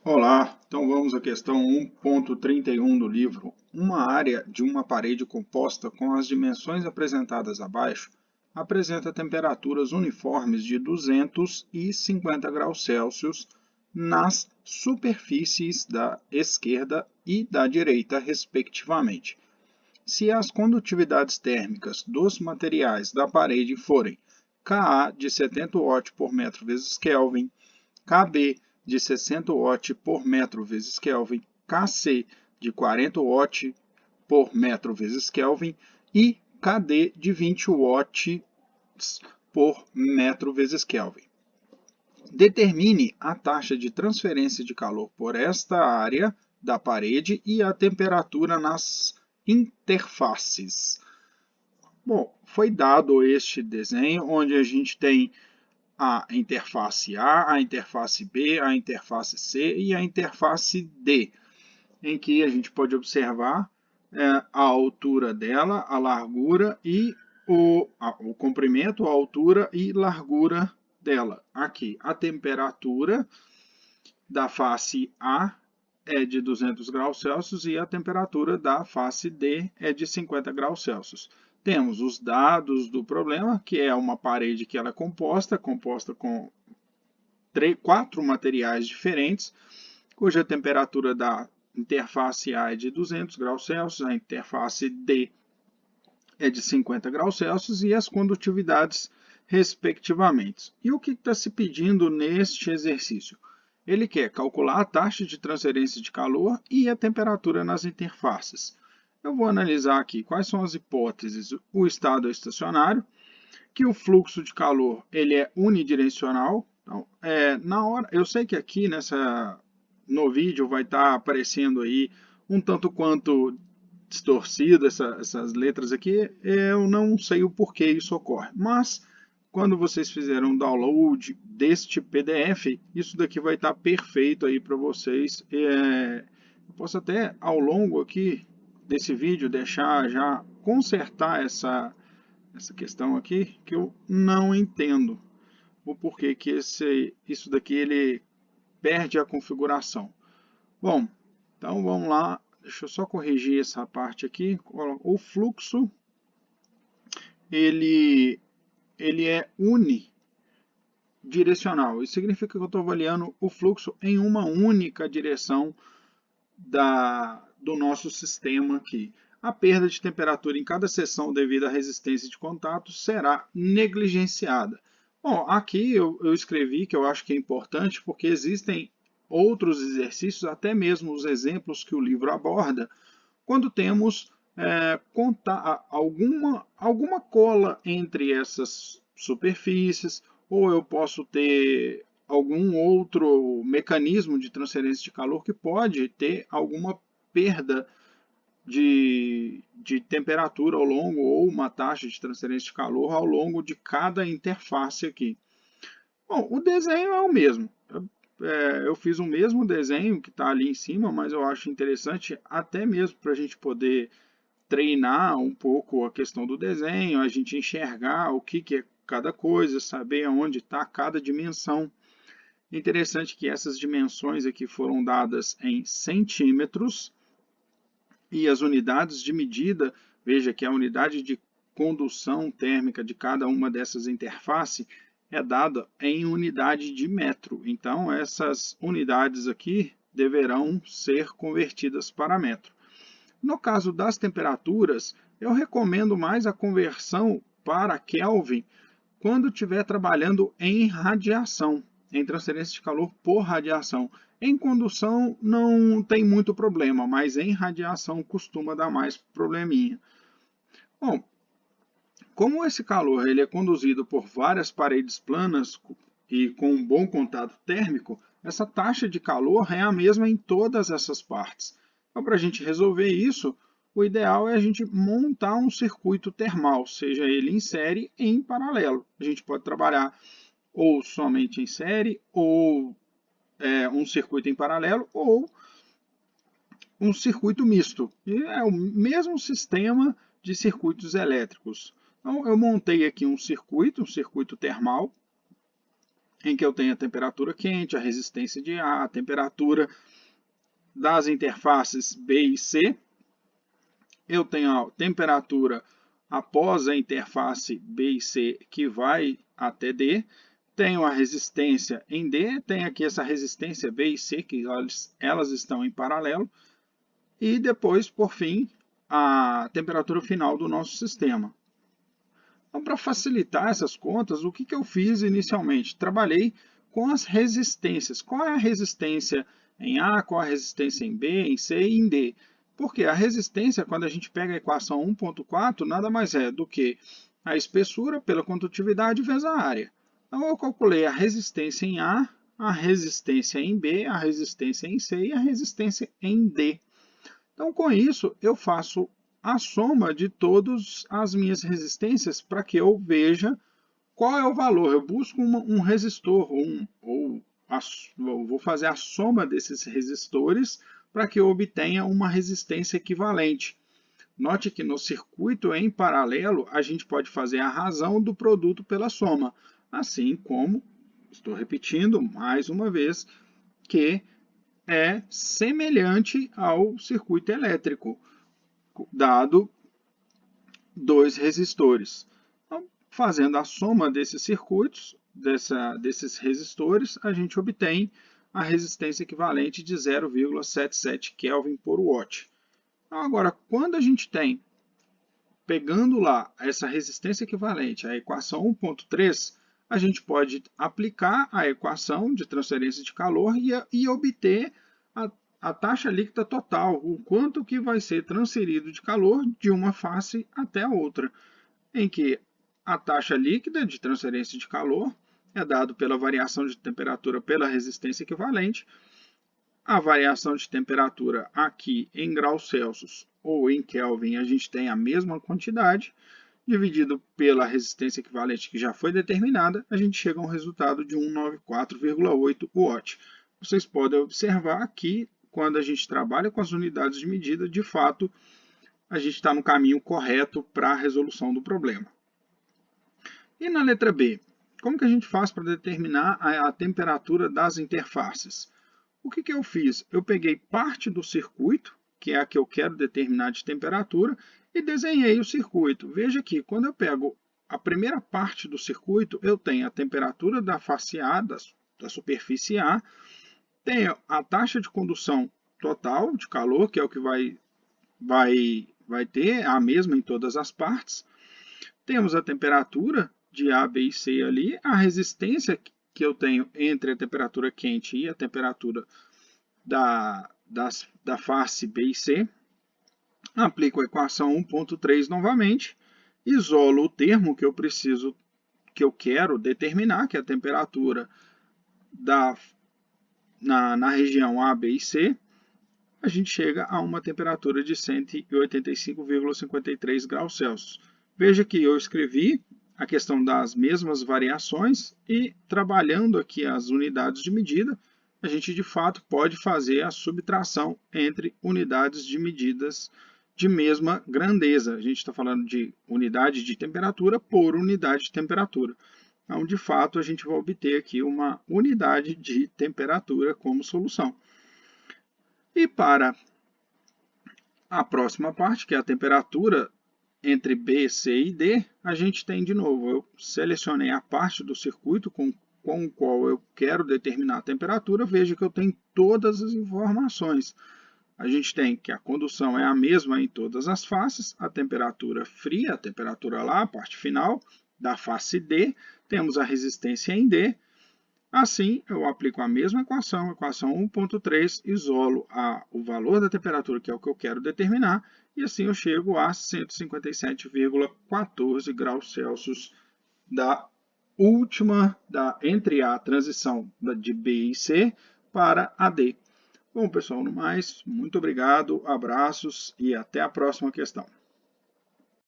Olá, então vamos à questão 1.31 do livro. Uma área de uma parede composta com as dimensões apresentadas abaixo apresenta temperaturas uniformes de 250 graus Celsius nas superfícies da esquerda e da direita, respectivamente. Se as condutividades térmicas dos materiais da parede forem Ka de 70 watt por metro vezes Kelvin, Kb de 60 watt por metro vezes Kelvin, Kc de 40 watt por metro vezes Kelvin e Kd de 20 watts por metro vezes Kelvin. Determine a taxa de transferência de calor por esta área da parede e a temperatura nas interfaces. Bom, foi dado este desenho onde a gente tem a interface A, interface B, a interface C e a interface D, em que a gente pode observar a altura dela, a largura e o comprimento, a altura e largura dela. Aqui, a temperatura da face A é de 200 graus Celsius e a temperatura da face D é de 50 graus Celsius. Temos os dados do problema, que é uma parede que ela é composta com 4 materiais diferentes, cuja temperatura da interface A é de 200 graus Celsius, a interface D é de 50 graus Celsius e as condutividades respectivamente. E o que está se pedindo neste exercício? Ele quer calcular a taxa de transferência de calor e a temperatura nas interfaces. Eu vou analisar aqui quais são as hipóteses. O estado estacionário, que o fluxo de calor ele é unidirecional. Então, eu sei que aqui no vídeo vai estar aparecendo aí um tanto quanto distorcido essas letras aqui, eu não sei o porquê isso ocorre, mas quando vocês fizerem um download deste PDF, isso daqui vai estar perfeito aí para vocês. Eu posso até ao longo aqui desse vídeo deixar já consertar essa questão aqui que eu não entendo o porquê que isso daqui ele perde a configuração. Bom, então vamos lá. Deixa eu só corrigir essa parte aqui. O fluxo ele é unidirecional. Isso significa que eu estou avaliando o fluxo em uma única direção do nosso sistema aqui. A perda de temperatura em cada seção devido à resistência de contato será negligenciada. Bom, aqui eu escrevi que eu acho que é importante porque existem outros exercícios, até mesmo os exemplos que o livro aborda, quando temos alguma cola entre essas superfícies, ou eu posso ter algum outro mecanismo de transferência de calor que pode ter alguma perda de temperatura ao longo, ou uma taxa de transferência de calor ao longo de cada interface aqui. Bom, o desenho é o mesmo. Eu fiz o mesmo desenho que está ali em cima, mas eu acho interessante até mesmo para a gente poder treinar um pouco a questão do desenho, a gente enxergar o que é cada coisa, saber onde está cada dimensão. Interessante que essas dimensões aqui foram dadas em centímetros e as unidades de medida, veja que a unidade de condução térmica de cada uma dessas interfaces é dada em unidade de metro. Então, essas unidades aqui deverão ser convertidas para metro. No caso das temperaturas, eu recomendo mais a conversão para Kelvin quando estiver trabalhando em radiação, em transferência de calor por radiação. Em condução não tem muito problema, mas em radiação costuma dar mais probleminha. Bom, como esse calor ele é conduzido por várias paredes planas e com um bom contato térmico, essa taxa de calor é a mesma em todas essas partes. Então, para a gente resolver isso, o ideal é a gente montar um circuito termal, seja ele em série ou em paralelo. A gente pode trabalhar ou somente em série, ou um circuito em paralelo, ou um circuito misto. E é o mesmo sistema de circuitos elétricos. Então, eu montei aqui um circuito termal, em que eu tenho a temperatura quente, a resistência de ar, a temperatura das interfaces B e C. Eu tenho a temperatura após a interface B e C, que vai até D. Tenho a resistência em D, tenho aqui essa resistência B e C, que elas estão em paralelo. E depois, por fim, a temperatura final do nosso sistema. Então, para facilitar essas contas, o que eu fiz inicialmente? Trabalhei com as resistências. Qual é a resistência em A, qual é a resistência em B, em C e em D? Porque a resistência, quando a gente pega a equação 1.4, nada mais é do que a espessura pela condutividade vezes a área. Então, eu calculei a resistência em A, a resistência em B, a resistência em C e a resistência em D. Então, com isso, eu faço a soma de todas as minhas resistências para que eu veja qual é o valor. Eu busco um resistor, vou fazer a soma desses resistores para que eu obtenha uma resistência equivalente. Note que no circuito em paralelo, a gente pode fazer a razão do produto pela soma, assim como, estou repetindo mais uma vez, que é semelhante ao circuito elétrico, dado dois resistores. Então, fazendo a soma desses circuitos, desses resistores, a gente obtém a resistência equivalente de 0,77 Kelvin por watt. Então, agora, quando a gente tem, pegando lá essa resistência equivalente à equação 1.3, a gente pode aplicar a equação de transferência de calor e obter a taxa líquida total, o quanto que vai ser transferido de calor de uma face até a outra, em que a taxa líquida de transferência de calor é dado pela variação de temperatura pela resistência equivalente. A variação de temperatura aqui em graus Celsius ou em Kelvin, a gente tem a mesma quantidade, dividido pela resistência equivalente que já foi determinada, a gente chega a um resultado de 194,8 watt. Vocês podem observar que quando a gente trabalha com as unidades de medida, de fato, a gente está no caminho correto para a resolução do problema. E na letra B, como que a gente faz para determinar a temperatura das interfaces? O que eu fiz? Eu peguei parte do circuito, que é a que eu quero determinar de temperatura, e desenhei o circuito. Veja que quando eu pego a primeira parte do circuito, eu tenho a temperatura da face A, da superfície A, tenho a taxa de condução total de calor, que é o que vai ter a mesma em todas as partes. Temos a temperatura de A, B e C ali, a resistência que eu tenho entre a temperatura quente e a temperatura da face B e C. Aplico a equação 1.3 novamente, isolo o termo que eu quero determinar, que é a temperatura na região A, B e C. A gente chega a uma temperatura de 185,53 graus Celsius. Veja que eu escrevi a questão das mesmas variações e, trabalhando aqui as unidades de medida, a gente de fato pode fazer a subtração entre unidades de medidas de mesma grandeza. A gente está falando de unidade de temperatura por unidade de temperatura. Então, de fato, a gente vai obter aqui uma unidade de temperatura como solução. E para a próxima parte, que é a temperatura entre B, C e D, a gente tem de novo, eu selecionei a parte do circuito com o qual eu quero determinar a temperatura, veja que eu tenho todas as informações. A gente tem que a condução é a mesma em todas as faces, a temperatura fria, a temperatura lá, a parte final da face D, temos a resistência em D. Assim, eu aplico a mesma equação 1.3, isolo o valor da temperatura, que é o que eu quero determinar, e assim eu chego a 157,14 graus Celsius entre a transição de B e C para a D. Bom, pessoal, no mais, muito obrigado, abraços e até a próxima questão.